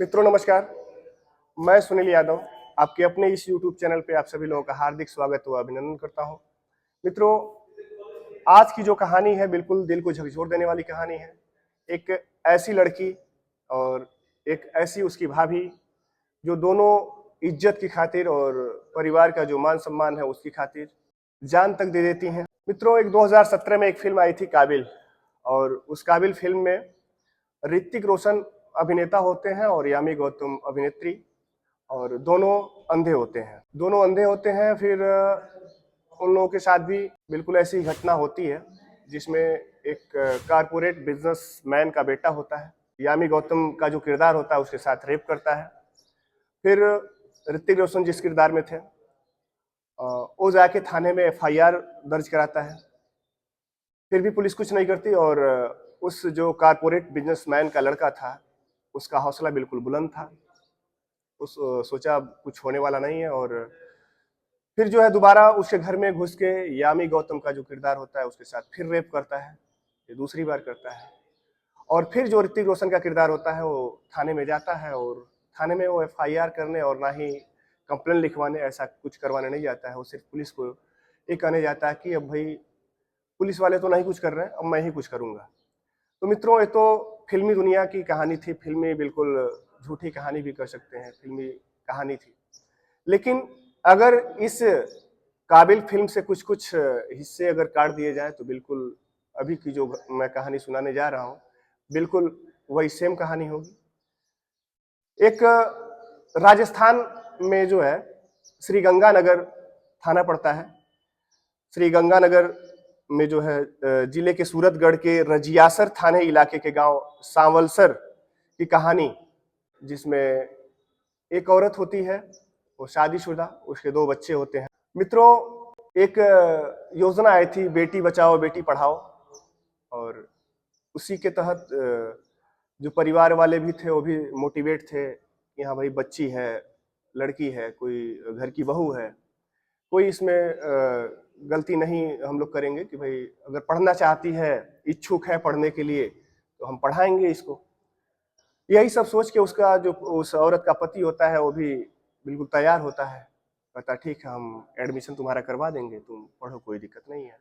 मित्रों नमस्कार। मैं सुनील यादव आपके अपने इस YouTube चैनल पे आप सभी लोगों का हार्दिक स्वागत व अभिनंदन करता हूं। मित्रों, आज की जो कहानी है बिल्कुल दिल को झकझोर देने वाली कहानी है। एक ऐसी लड़की और एक ऐसी उसकी भाभी जो दोनों इज्जत की खातिर और परिवार का जो मान सम्मान है उसकी खातिर जान तक दे देती हैं। मित्रों, एक 2017 में एक फिल्म आई थी काबिल, और उस काबिल फिल्म में ऋतिक रोशन अभिनेता होते हैं और यामी गौतम अभिनेत्री, और दोनों अंधे होते हैं। फिर उन लोगों के साथ भी बिल्कुल ऐसी घटना होती है जिसमें एक कारपोरेट बिजनेसमैन का बेटा होता है, यामी गौतम का जो किरदार होता है उसके साथ रेप करता है। फिर ऋतिक रोशन जिस किरदार में थे वो जाके थाने में FIR दर्ज कराता है। फिर भी पुलिस कुछ नहीं करती, और उस जो कारपोरेट बिजनेसमैन का लड़का था उसका हौसला बिल्कुल बुलंद था। उस सोचा कुछ होने वाला नहीं है, और फिर जो है दोबारा उसके घर में घुस के यामी गौतम का जो किरदार होता है उसके साथ फिर रेप करता है। ये दूसरी बार करता है। और फिर जो ऋतिक रोशन का किरदार होता है वो थाने में जाता है, और थाने में वो FIR करने और ना ही कंप्लेन लिखवाने ऐसा कुछ करवाने नहीं जाता है। वो सिर्फ पुलिस को ये कहने जाता है कि अब भाई पुलिस वाले तो नहीं कुछ कर रहे हैं, अब मैं ही कुछ करूंगा। तो मित्रों, ये तो फिल्मी दुनिया की कहानी थी, फिल्मी बिल्कुल झूठी कहानी भी कर सकते हैं, फिल्मी कहानी थी। लेकिन अगर इस काबिल फिल्म से कुछ कुछ हिस्से अगर काट दिए जाए तो बिल्कुल अभी की जो मैं कहानी सुनाने जा रहा हूँ बिल्कुल वही सेम कहानी होगी। एक राजस्थान में जो है श्री गंगानगर थाना पड़ता है। श्री गंगानगर में जो है जिले के सूरतगढ़ के रजियासर थाने इलाके के गांव सांवलसर की कहानी, जिसमें एक औरत होती है, वो शादीशुदा, उसके 2 बच्चे होते हैं। मित्रों, एक योजना आई थी बेटी बचाओ बेटी पढ़ाओ, और उसी के तहत जो परिवार वाले भी थे वो भी मोटिवेट थे कि हाँ भाई बच्ची है, लड़की है, कोई घर की बहू है, कोई इसमें गलती नहीं हम लोग करेंगे कि भाई अगर पढ़ना चाहती है, इच्छुक है पढ़ने के लिए तो हम पढ़ाएंगे इसको। यही सब सोच के उसका जो उस औरत का पति होता है वो भी बिल्कुल तैयार होता है, कहता ठीक है हम एडमिशन तुम्हारा करवा देंगे, तुम पढ़ो, कोई दिक्कत नहीं है।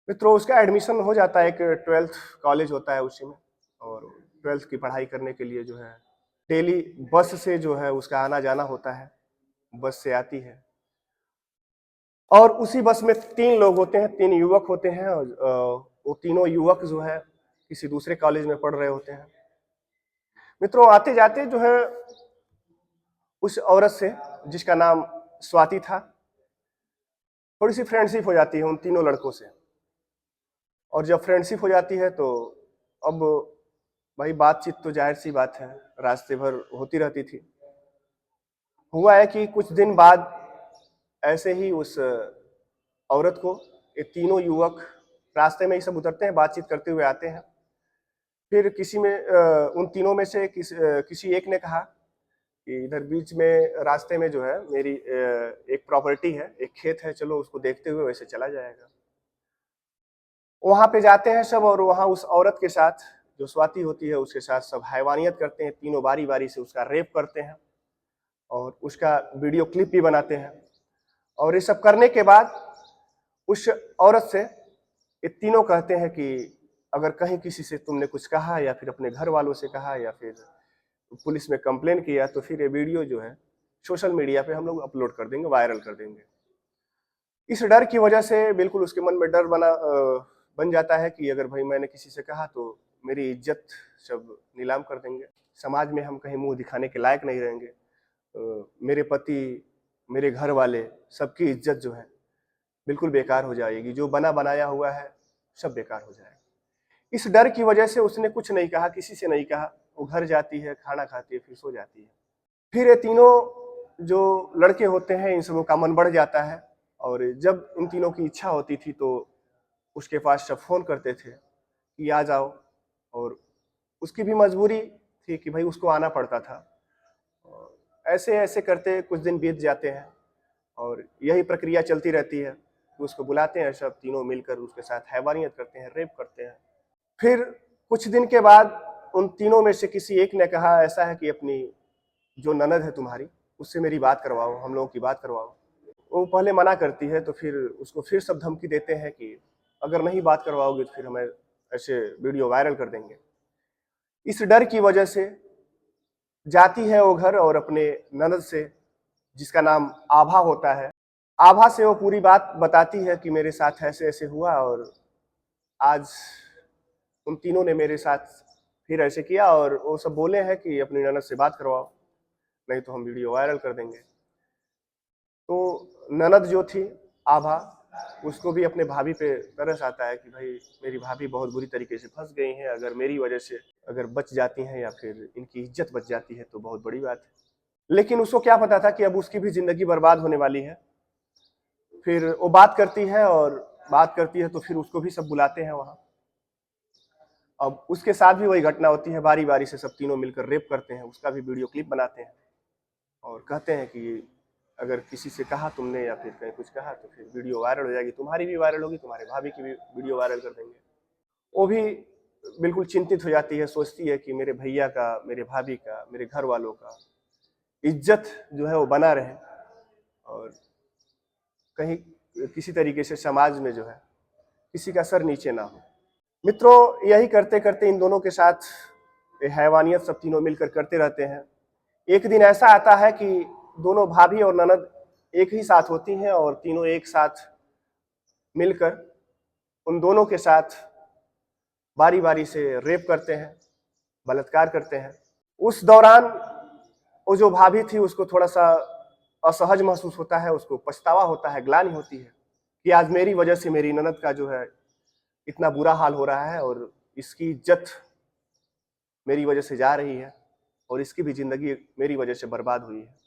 मित्रों, उसका एडमिशन हो जाता है, एक 12th कॉलेज होता है उसी में, और 12th की पढ़ाई करने के लिए जो है डेली बस से जो है उसका आना जाना होता है, बस से आती है। और उसी बस में 3 लोग होते हैं, 3 युवक होते हैं, और वो तीनों युवक जो है किसी दूसरे कॉलेज में पढ़ रहे होते हैं। मित्रों, आते जाते जो है उस औरत से जिसका नाम स्वाति था थोड़ी सी फ्रेंडशिप हो जाती है उन तीनों लड़कों से। और जब फ्रेंडशिप हो जाती है तो अब भाई बातचीत तो जाहिर सी बात है रास्ते भर होती रहती थी। हुआ है कि कुछ दिन बाद ऐसे ही उस औरत को ये तीनों युवक रास्ते में ही सब उतरते हैं, बातचीत करते हुए आते हैं। फिर किसी में उन तीनों में से किसी एक ने कहा कि इधर बीच में रास्ते में जो है मेरी एक प्रॉपर्टी है, एक खेत है, चलो उसको देखते हुए वैसे चला जाएगा। वहां पे जाते हैं सब, और वहां उस औरत के साथ जो स्वाति होती है उसके साथ सब हैवानियत करते हैं, तीनों बारी बारी से उसका रेप करते हैं और उसका वीडियो क्लिप भी बनाते हैं। और ये सब करने के बाद उस औरत से ये तीनों कहते हैं कि अगर कहीं किसी से तुमने कुछ कहा या फिर अपने घर वालों से कहा या फिर पुलिस में कंप्लेन किया तो फिर ये वीडियो जो है सोशल मीडिया पे हम लोग अपलोड कर देंगे, वायरल कर देंगे। इस डर की वजह से बिल्कुल उसके मन में डर बन जाता है कि अगर भाई मैंने किसी से कहा तो मेरी इज्जत सब नीलाम कर देंगे, समाज में हम कहीं मुंह दिखाने के लायक नहीं रहेंगे, मेरे पति, मेरे घर वाले, सबकी इज्जत जो है बिल्कुल बेकार हो जाएगी, जो बना बनाया हुआ है सब बेकार हो जाएगा। इस डर की वजह से उसने कुछ नहीं कहा, किसी से नहीं कहा। वो घर जाती है, खाना खाती है, फिर सो जाती है। फिर ये तीनों जो लड़के होते हैं इन सबों का मन बढ़ जाता है, और जब इन तीनों की इच्छा होती थी तो उसके पास सब फोन करते थे कि आ जाओ, और उसकी भी मजबूरी थी कि भाई उसको आना पड़ता था। और ऐसे ऐसे करते कुछ दिन बीत जाते हैं और यही प्रक्रिया चलती रहती है कि उसको बुलाते हैं, सब तीनों मिलकर उसके साथ हैवानियत करते हैं, रेप करते हैं। फिर कुछ दिन के बाद उन तीनों में से किसी एक ने कहा ऐसा है कि अपनी जो ननद है तुम्हारी, उससे मेरी बात करवाओ, हम लोगों की बात करवाओ। वो पहले मना करती है, तो फिर उसको फिर सब धमकी देते हैं कि अगर नहीं बात करवाओगे तो फिर हमें ऐसे वीडियो वायरल कर देंगे। इस डर की वजह से जाती है वो घर और अपने ननद से, जिसका नाम आभा होता है, आभा से वो पूरी बात बताती है कि मेरे साथ ऐसे ऐसे हुआ और आज उन तीनों ने मेरे साथ फिर ऐसे किया, और वो सब बोले हैं कि अपनी ननद से बात करवाओ, नहीं तो हम वीडियो वायरल कर देंगे। तो ननद जो थी आभा, उसको भी अपने भाभी पे तरस आता है कि भाई मेरी भाभी बहुत बुरी तरीके से फंस गई हैं, अगर मेरी वजह से अगर बच जाती हैं या फिर इनकी इज्जत बच जाती है तो बहुत बड़ी बात है। लेकिन उसको क्या पता था कि अब उसकी भी जिंदगी बर्बाद होने वाली है। फिर वो बात करती है, और बात करती है तो फिर उसको भी सब बुलाते हैं वहां। अब उसके साथ भी वही घटना होती है, बारी बारी से सब तीनों मिलकर रेप करते हैं, उसका भी वीडियो क्लिप बनाते हैं और कहते हैं कि अगर किसी से कहा तुमने या फिर कहीं कुछ कहा तो फिर वीडियो वायरल हो जाएगी, तुम्हारी भी वायरल होगी, तुम्हारे भाभी की भी वीडियो वायरल कर देंगे। वो भी बिल्कुल चिंतित हो जाती है, सोचती है कि मेरे भैया का, मेरे भाभी का, मेरे घर वालों का इज्जत जो है वो बना रहे, और कहीं किसी तरीके से समाज में जो है किसी का सर नीचे ना हो। मित्रों, यही करते करते इन दोनों के साथ हैवानियत सब तीनों मिलकर करते रहते हैं। एक दिन ऐसा आता है कि दोनों भाभी और ननद एक ही साथ होती हैं और तीनों एक साथ मिलकर उन दोनों के साथ बारी बारी से रेप करते हैं, बलात्कार करते हैं। उस दौरान वो जो भाभी थी उसको थोड़ा सा असहज महसूस होता है, उसको पछतावा होता है, ग्लानि होती है कि आज मेरी वजह से मेरी ननद का जो है इतना बुरा हाल हो रहा है और इसकी इज्जत मेरी वजह से जा रही है और इसकी भी जिंदगी मेरी वजह से बर्बाद हुई है।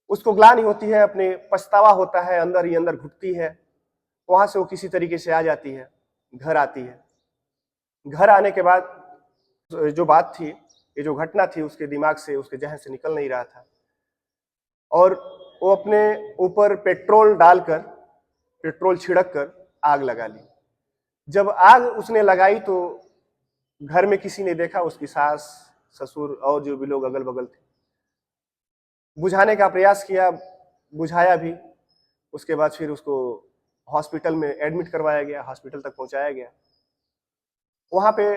उसको ग्लानि होती है, अपने पछतावा होता है, अंदर ही अंदर घुटती है। वहां से वो किसी तरीके से आ जाती है, घर आती है। घर आने के बाद जो बात थी, ये जो घटना थी, उसके दिमाग से, उसके जहन से निकल नहीं रहा था, और वो अपने ऊपर पेट्रोल डालकर, पेट्रोल छिड़क कर आग लगा ली। जब आग उसने लगाई तो घर में किसी ने देखा, उसकी सास, ससुर और जो भी लोग अगल बगल थे। बुझाने का प्रयास किया, बुझाया भी। उसके बाद फिर उसको हॉस्पिटल में एडमिट करवाया गया, हॉस्पिटल तक पहुंचाया गया। वहां पे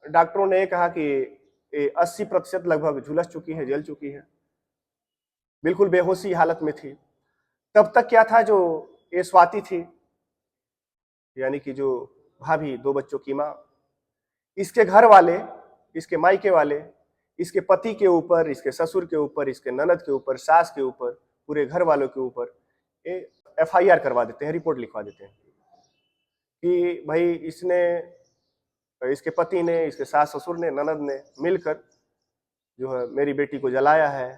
डॉक्टरों ने कहा कि 80% लगभग झुलस चुकी है, जल चुकी है, बिल्कुल बेहोशी हालत में थी। तब तक क्या था, जो ये स्वाति थी, यानी कि जो भाभी, दो बच्चों की माँ, इसके घर वाले, इसके मायके वाले, इसके पति के ऊपर, इसके ससुर के ऊपर, इसके ननद के ऊपर, सास के ऊपर, पूरे घर वालों के ऊपर FIR करवा देते हैं, रिपोर्ट लिखवा देते हैं कि भाई इसने, इसके पति ने, इसके सास ससुर ने, ननद ने मिलकर जो है मेरी बेटी को जलाया है,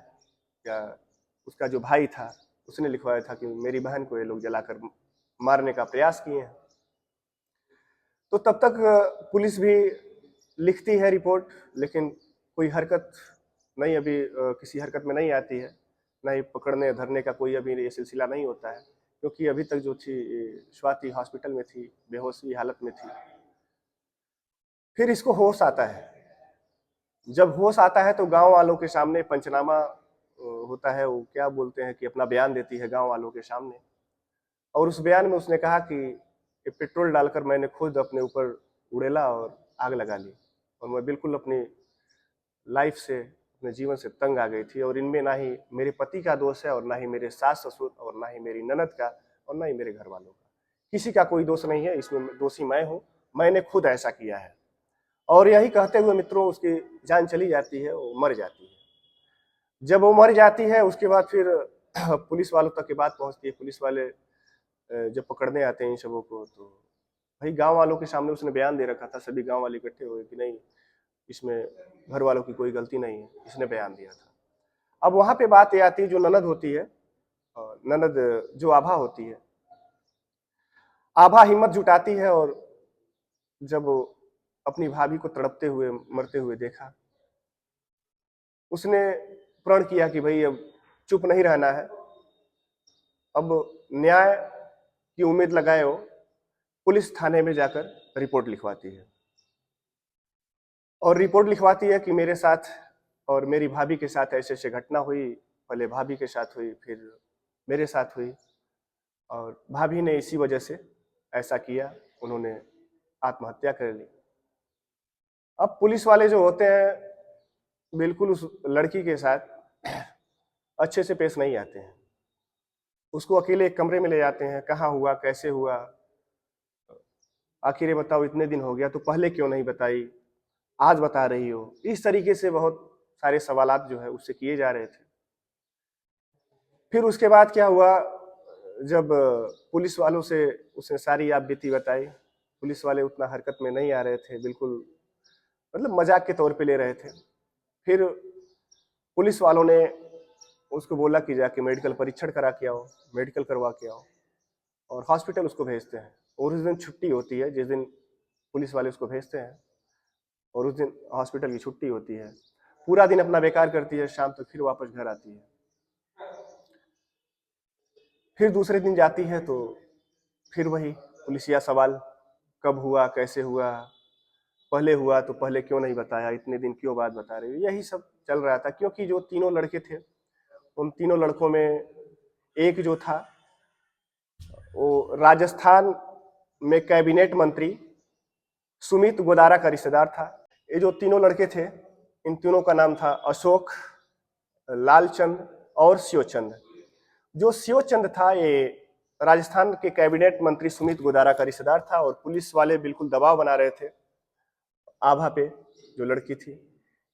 या उसका जो भाई था उसने लिखवाया था कि मेरी बहन को ये लोग जलाकर मारने का प्रयास किए हैं। तो तब तक पुलिस भी लिखती है रिपोर्ट, लेकिन कोई हरकत नहीं, अभी किसी हरकत में नहीं आती है, ना ही पकड़ने धरने का कोई अभी ये सिलसिला नहीं होता है, क्योंकि अभी तक जो थी स्वाति हॉस्पिटल में थी, बेहोशी हालत में थी। फिर इसको होश आता है। जब होश आता है तो गांव वालों के सामने पंचनामा होता है, वो क्या बोलते हैं कि अपना बयान देती है गांव वालों के सामने, और उस बयान में उसने कहा कि पेट्रोल डालकर मैंने खुद अपने ऊपर उड़ेला और आग लगा ली, और मैं बिल्कुल अपनी लाइफ से, अपने जीवन से तंग आ गई थी, और इनमें ना ही मेरे पति का दोष है, और ना ही मेरे सास ससुर, और ना ही मेरी ननद का, और ना ही मेरे घर वालों का, किसी का कोई दोष नहीं है, इसमें दोषी मैं हूँ, मैंने खुद ऐसा किया है। और यही कहते हुए मित्रों उसकी जान चली जाती है, वो मर जाती है। जब वो मर जाती है उसके बाद फिर पुलिस वालों तक की बात पहुंचती है। पुलिस वाले जब पकड़ने आते हैं इन सबों को, तो भाई गांव वालों के सामने उसने बयान दे रखा था, सभी गांव वाले इकट्ठे हुए कि नहीं, इसमें घर वालों की कोई गलती नहीं है, इसने बयान दिया था। अब वहां पे बात ये आती है, जो ननद होती है, ननद जो आभा होती है, आभा हिम्मत जुटाती है, और जब वो अपनी भाभी को तड़पते हुए, मरते हुए देखा, उसने प्रण किया कि भाई अब चुप नहीं रहना है, अब न्याय की उम्मीद लगाए वो पुलिस थाने में जाकर रिपोर्ट लिखवाती है। और रिपोर्ट लिखवाती है कि मेरे साथ और मेरी भाभी के साथ ऐसे ऐसे घटना हुई। पहले भाभी के साथ हुई, फिर मेरे साथ हुई, और भाभी ने इसी वजह से ऐसा किया, उन्होंने आत्महत्या कर ली। अब पुलिस वाले जो होते हैं बिल्कुल उस लड़की के साथ अच्छे से पेश नहीं आते हैं। उसको अकेले एक कमरे में ले जाते हैं, कहाँ हुआ, कैसे हुआ, आखिर ये बताओ इतने दिन हो गया तो पहले क्यों नहीं बताई, आज बता रही हो। इस तरीके से बहुत सारे सवालात जो है उससे किए जा रहे थे। फिर उसके बाद क्या हुआ, जब पुलिस वालों से उसने सारी आप बीती बताई, पुलिस वाले उतना हरकत में नहीं आ रहे थे, बिल्कुल मतलब मजाक के तौर पे ले रहे थे। फिर पुलिस वालों ने उसको बोला कि जाके मेडिकल परीक्षण करा के आओ, मेडिकल करवा के आओ, और हॉस्पिटल उसको भेजते हैं। और उस दिन छुट्टी होती है, जिस दिन पुलिस वाले उसको भेजते हैं, और उस दिन हॉस्पिटल की छुट्टी होती है। पूरा दिन अपना बेकार करती है, शाम तक फिर वापस घर आती है। फिर दूसरे दिन जाती है तो फिर वही पुलिसिया सवाल, कब हुआ, कैसे हुआ, पहले हुआ तो पहले क्यों नहीं बताया, इतने दिन क्यों बाद बता रहे हो, यही सब चल रहा था। क्योंकि जो तीनों लड़के थे, उन तीनों लड़कों में एक जो था वो राजस्थान में कैबिनेट मंत्री सुमित गोदारा का रिश्तेदार था। ये जो तीनों लड़के थे, इन तीनों का नाम था अशोक, लालचंद और शिवचंद। जो शिवचंद था ये राजस्थान के कैबिनेट मंत्री सुमित गोदारा का रिश्तेदार था, और पुलिस वाले बिल्कुल दबाव बना रहे थे आभा पे, जो लड़की थी,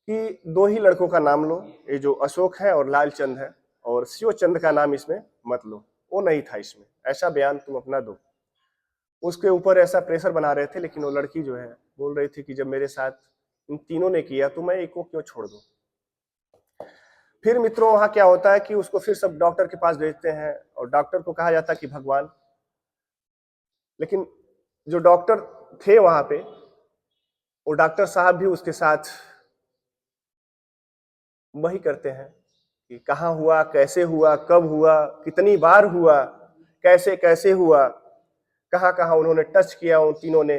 कि दो ही लड़कों का नाम लो, ये जो अशोक है और लालचंद है, और शिवचंद का नाम इसमें मत लो, वो नहीं था इसमें, ऐसा बयान तुम अपना दो। उसके ऊपर ऐसा प्रेशर बना रहे थे, लेकिन वो लड़की जो है बोल रही थी कि जब मेरे साथ इन तीनों ने किया तो मैं एक को क्यों छोड़ दूं। फिर मित्रों वहां क्या होता है कि उसको फिर सब डॉक्टर के पास भेजते हैं, और डॉक्टर को कहा जाता है कि भगवान। लेकिन जो डॉक्टर थे वहां पे, वो डॉक्टर साहब भी उसके साथ वही करते हैं कि कहाँ हुआ, कैसे हुआ, कब हुआ, कितनी बार हुआ, कैसे कैसे हुआ, कहाँ कहाँ उन्होंने टच किया उन तीनों ने,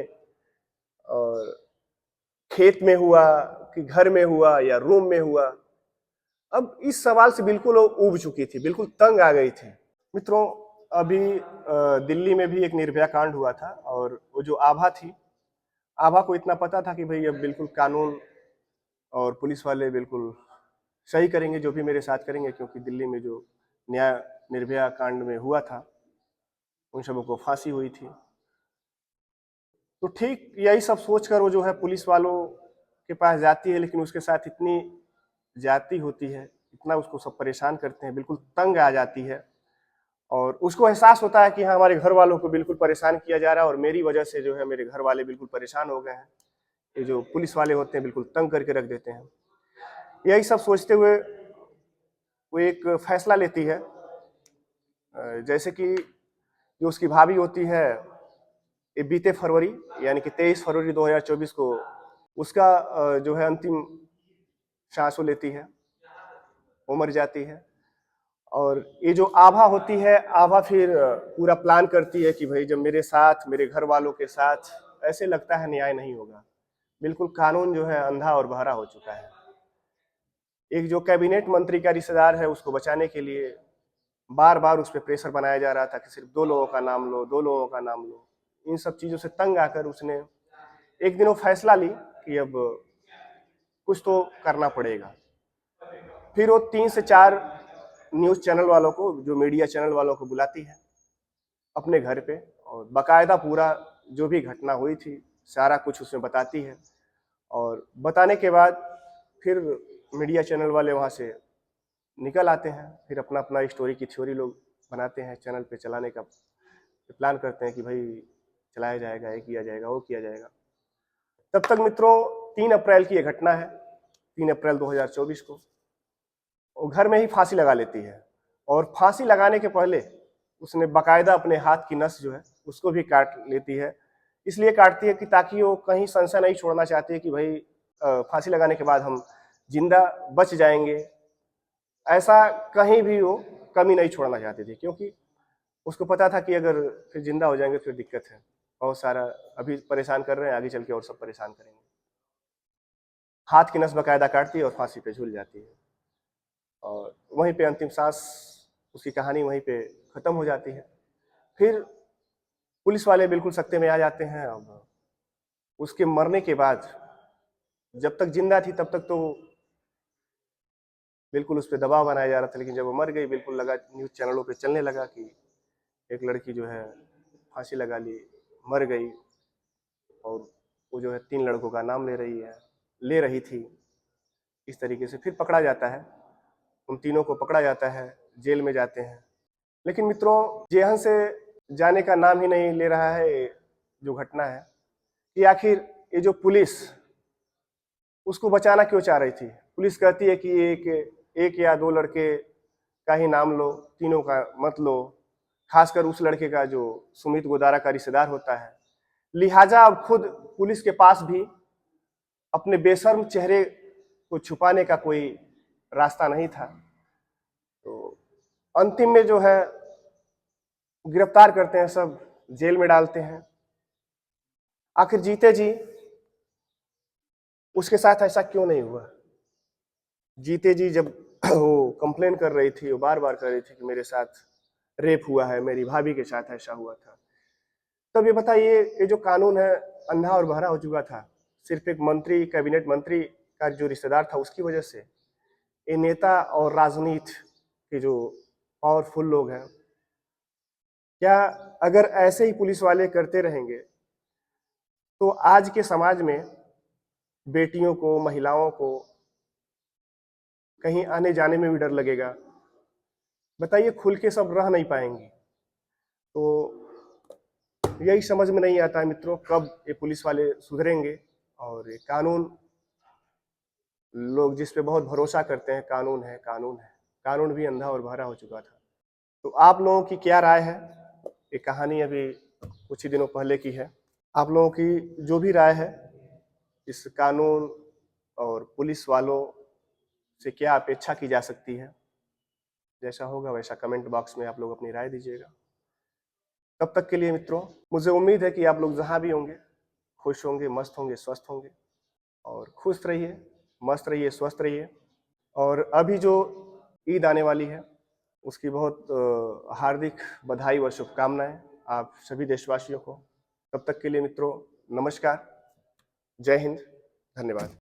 और खेत में हुआ कि घर में हुआ या रूम में हुआ। अब इस सवाल से बिल्कुल वो ऊब चुकी थी, बिल्कुल तंग आ गई थी। मित्रों अभी दिल्ली में भी एक निर्भया कांड हुआ था, और वो जो आभा थी, आभा को इतना पता था कि भाई अब बिल्कुल कानून और पुलिस वाले बिल्कुल सही करेंगे जो भी मेरे साथ करेंगे, क्योंकि दिल्ली में जो न्याय निर्भया कांड में हुआ था उन सबों को फांसी हुई थी। तो ठीक यही सब सोचकर वो जो है पुलिस वालों के पास जाती है, लेकिन उसके साथ इतनी ज्यादती होती है, इतना उसको सब परेशान करते हैं, बिल्कुल तंग आ जाती है। और उसको एहसास होता है कि हाँ हमारे घर वालों को बिल्कुल परेशान किया जा रहा है, और मेरी वजह से जो है मेरे घर वाले बिल्कुल परेशान हो गए हैं, ये जो पुलिस वाले होते हैं बिल्कुल तंग करके रख देते हैं। यही सब सोचते हुए वो एक फैसला लेती है, जैसे कि जो उसकी भाभी होती है, ये बीते फरवरी यानी कि 23 फरवरी 2024 को उसका जो है अंतिम सांस वो लेती है, वो मर जाती है। और ये जो आभा होती है, आभा फिर पूरा प्लान करती है कि भाई जब मेरे साथ, मेरे घर वालों के साथ ऐसे लगता है न्याय नहीं होगा, बिल्कुल कानून जो है अंधा और बहरा हो चुका है। एक जो कैबिनेट मंत्री का रिश्तेदार है, उसको बचाने के लिए बार बार उस पर प्रेशर बनाया जा रहा था कि सिर्फ दो लोगों का नाम लो, दो लोगों का नाम लो। इन सब चीजों से तंग आकर उसने एक दिन वो फैसला ली कि अब कुछ तो करना पड़ेगा। फिर वो 3 से 4 न्यूज चैनल वालों को, जो मीडिया चैनल वालों को बुलाती है अपने घर पे, और बकायदा पूरा जो भी घटना हुई थी सारा कुछ उसमें बताती है। और बताने के बाद फिर मीडिया चैनल वाले वहाँ से निकल आते हैं, फिर अपना अपना स्टोरी की थ्योरी लोग बनाते हैं, चैनल पे चलाने का प्लान करते हैं कि भाई चलाया जाएगा, ये किया जाएगा, वो किया जाएगा। तब तक मित्रों 3 अप्रैल की ये घटना है, 3 अप्रैल 2024 को वो घर में ही फांसी लगा लेती है। और फांसी लगाने के पहले उसने बाकायदा अपने हाथ की नस जो है उसको भी काट लेती है। इसलिए काटती है कि ताकि वो कहीं संशय नहीं छोड़ना चाहती है कि भाई फांसी लगाने के बाद हम जिंदा बच जाएंगे, ऐसा कहीं भी वो कमी नहीं छोड़ना चाहती थी। क्योंकि उसको पता था कि अगर फिर जिंदा हो जाएंगे फिर दिक्कत है, बहुत सारा अभी परेशान कर रहे हैं, आगे चल के और सब परेशान करेंगे। हाथ की नस बकायदा काटती है और फांसी पे झूल जाती है, और वहीं पे अंतिम सांस, उसकी कहानी वहीं पे खत्म हो जाती है। फिर पुलिस वाले बिल्कुल सकते में आ जाते हैं। अब उसके मरने के बाद, जब तक जिंदा थी तब तक तो बिल्कुल उस पर दबाव बनाया जा रहा था, लेकिन जब वो मर गई बिल्कुल लगा, न्यूज चैनलों पे चलने लगा कि एक लड़की जो है फांसी लगा ली, मर गई, और वो जो है 3 लड़कों का नाम ले रही थी। इस तरीके से फिर पकड़ा जाता है, उन तीनों को पकड़ा जाता है, जेल में जाते हैं। लेकिन मित्रों, जेहन से जाने का नाम ही नहीं ले रहा है जो घटना है, कि आखिर ये जो पुलिस उसको बचाना क्यों चाह रही थी। पुलिस कहती है कि एक या 2 लड़के का ही नाम लो, तीनों का मत लो, खासकर उस लड़के का जो सुमित गोदारा का रिश्तेदार होता है। लिहाजा अब खुद पुलिस के पास भी अपने बेशर्म चेहरे को छुपाने का कोई रास्ता नहीं था। तो अंतिम में जो है गिरफ्तार करते हैं, सब जेल में डालते हैं। आखिर जीते जी उसके साथ ऐसा क्यों नहीं हुआ। जीते जी जब वो कंप्लेन कर रही थी, वो बार बार कर रही थी कि मेरे साथ रेप हुआ है, मेरी भाभी के साथ ऐसा हुआ था, तब ये बताइए, ये जो कानून है अंधा और बहरा हो चुका था। सिर्फ एक मंत्री, कैबिनेट मंत्री का जो रिश्तेदार था उसकी वजह से ये नेता और राजनीति के जो पावरफुल लोग हैं, क्या अगर ऐसे ही पुलिस वाले करते रहेंगे तो आज के समाज में बेटियों को, महिलाओं को कहीं आने जाने में भी डर लगेगा। बताइए, खुल के सब रह नहीं पाएंगी। तो यही समझ में नहीं आता है मित्रों, कब ये पुलिस वाले सुधरेंगे और ये कानून, लोग जिस पे बहुत भरोसा करते हैं, कानून है कानून है, कानून भी अंधा और बहरा हो चुका था। तो आप लोगों की क्या राय है। ये कहानी अभी कुछ ही दिनों पहले की है। आप लोगों की जो भी राय है इस कानून और पुलिस वालों से क्या अपेक्षा की जा सकती है, जैसा होगा वैसा कमेंट बॉक्स में आप लोग अपनी राय दीजिएगा। तब तक के लिए मित्रों, मुझे उम्मीद है कि आप लोग जहां भी होंगे खुश होंगे, मस्त होंगे, स्वस्थ होंगे, और खुश रहिए, मस्त रहिए, स्वस्थ रहिए। और अभी जो ईद आने वाली है उसकी बहुत हार्दिक बधाई व शुभकामनाएं आप सभी देशवासियों को। तब तक के लिए मित्रों, नमस्कार, जय हिंद, धन्यवाद।